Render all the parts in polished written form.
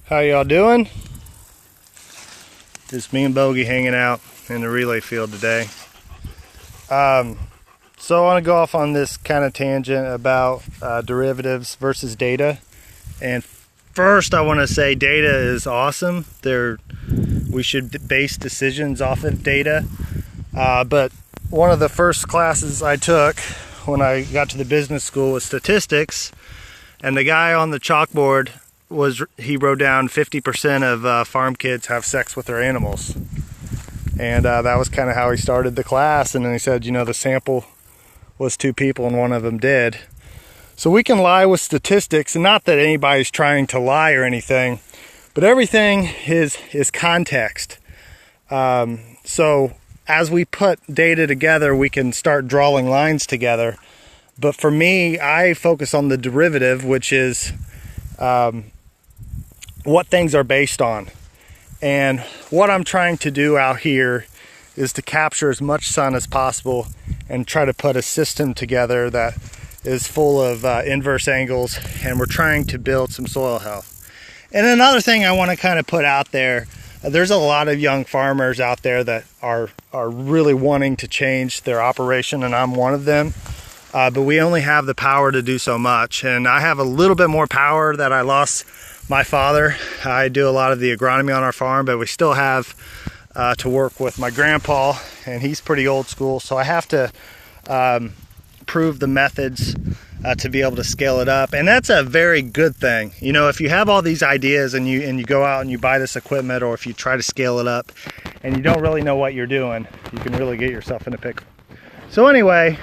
How y'all doing? Just me and Bogey hanging out in the relay field today. So I want to go off on this kind of tangent about derivatives versus data. And first I want to say data is awesome. We should base decisions off of data. But one of the first classes I took when I got to the business school was statistics. And the guy on the chalkboard he wrote down 50% of farm kids have sex with their animals. And that was kind of how he started the class. And then he said, you know, the sample was 2 people and one of them did. So we can lie with statistics, and not that anybody's trying to lie or anything, but everything is context. So as we put data together, we can start drawing lines together. But for me, I focus on the derivative, which is what things are based on. And what I'm trying to do out here is to capture as much sun as possible and try to put a system together that is full of inverse angles, and we're trying to build some soil health. And another thing I want to kind of put out there, there's a lot of young farmers out there that are really wanting to change their operation, and I'm one of them. But we only have the power to do so much, and I have a little bit more power that I lost my father. I do a lot of the agronomy on our farm, but we still have to work with my grandpa, and he's pretty old school, so I have to prove the methods to be able to scale it up. And that's a very good thing. You know, if you have all these ideas and you go out and you buy this equipment, or if you try to scale it up and you don't really know what you're doing, you can really get yourself in a pickle. So anyway,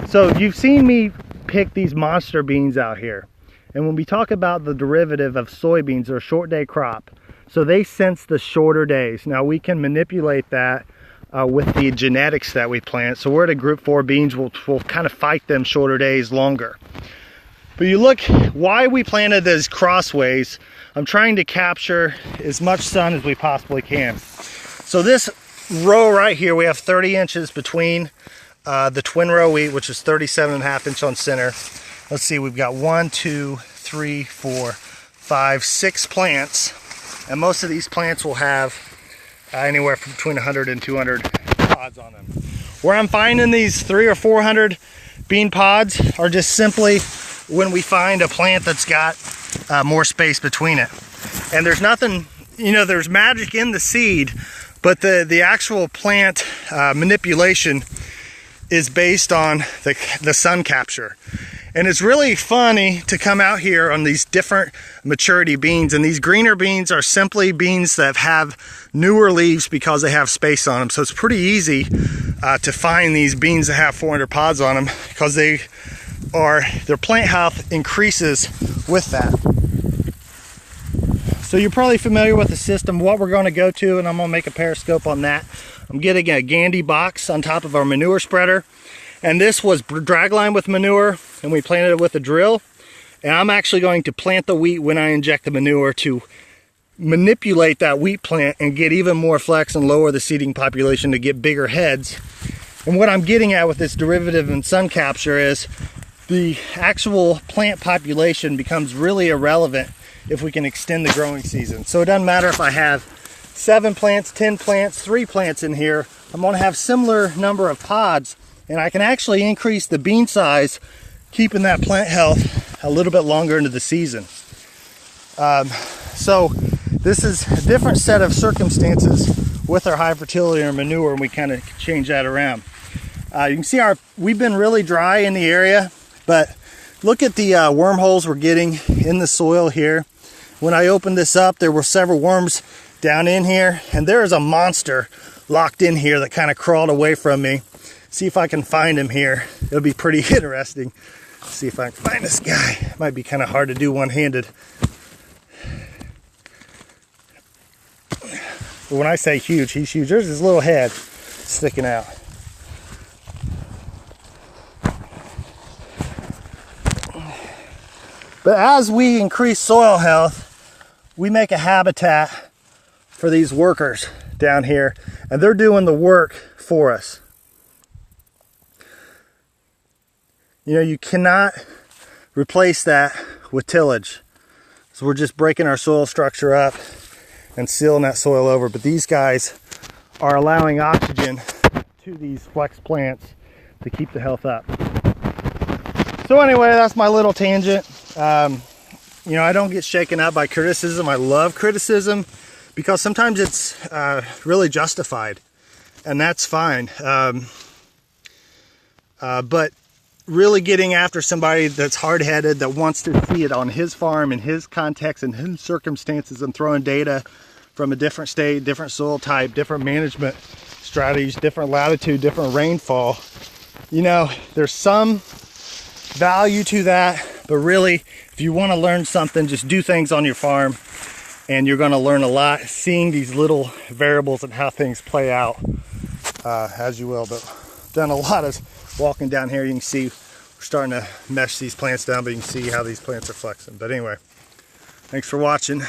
so you've seen me pick these monster beans out here. And when we talk about the derivative of soybeans, they're a short day crop. So they sense the shorter days. Now we can manipulate that with the genetics that we plant. So we're at a group 4 beans, we'll kind of fight them shorter days longer. But you look, why we planted these crossways, I'm trying to capture as much sun as we possibly can. So this row right here, we have 30 inches between the twin row wheat, which is 37.5 inch on center. Let's see, we've got 1, 2, 3, 4, 5, 6 plants. And most of these plants will have anywhere from between 100 and 200 pods on them. Where I'm finding these 300 or 400 bean pods are just simply when we find a plant that's got more space between it. And there's nothing, you know, there's magic in the seed, but the actual plant manipulation is based on the sun capture. And it's really funny to come out here on these different maturity beans. And these greener beans are simply beans that have newer leaves because they have space on them. So it's pretty easy to find these beans that have 400 pods on them, because their plant health increases with that. So you're probably familiar with the system, what we're going to go to, and I'm going to make a periscope on that. I'm getting a Gandy box on top of our manure spreader. And this was dragline with manure, and we planted it with a drill. And I'm actually going to plant the wheat when I inject the manure to manipulate that wheat plant and get even more flex and lower the seeding population to get bigger heads. And what I'm getting at with this derivative and sun capture is the actual plant population becomes really irrelevant if we can extend the growing season. So it doesn't matter if I have 7 plants, 10 plants, 3 plants in here, I'm going to have similar number of pods. And I can actually increase the bean size, keeping that plant health a little bit longer into the season. So this is a different set of circumstances with our high fertility or manure, and we kind of change that around. You can see we've been really dry in the area, but look at the wormholes we're getting in the soil here. When I opened this up, there were several worms down in here, and there is a monster locked in here that kind of crawled away from me. See if I can find him here. It'll be pretty interesting. See if I can find this guy. It might be kind of hard to do one-handed. But when I say huge, he's huge. There's his little head sticking out. But as we increase soil health, we make a habitat for these workers down here, and they're doing the work for us. You know, you cannot replace that with tillage. So we're just breaking our soil structure up and sealing that soil over. But these guys are allowing oxygen to these flex plants to keep the health up. So anyway, that's my little tangent. You know, I don't get shaken up by criticism. I love criticism because sometimes it's really justified, and that's fine. But really getting after somebody that's hard-headed, that wants to see it on his farm, in his context, and his circumstances, and throwing data from a different state, different soil type, different management strategies, different latitude, different rainfall. You know, there's some value to that, but really, if you want to learn something, just do things on your farm, and you're going to learn a lot seeing these little variables and how things play out as you will. But done a lot of walking down here. You can see we're starting to mesh these plants down, but you can see how these plants are flexing. But anyway, thanks for watching.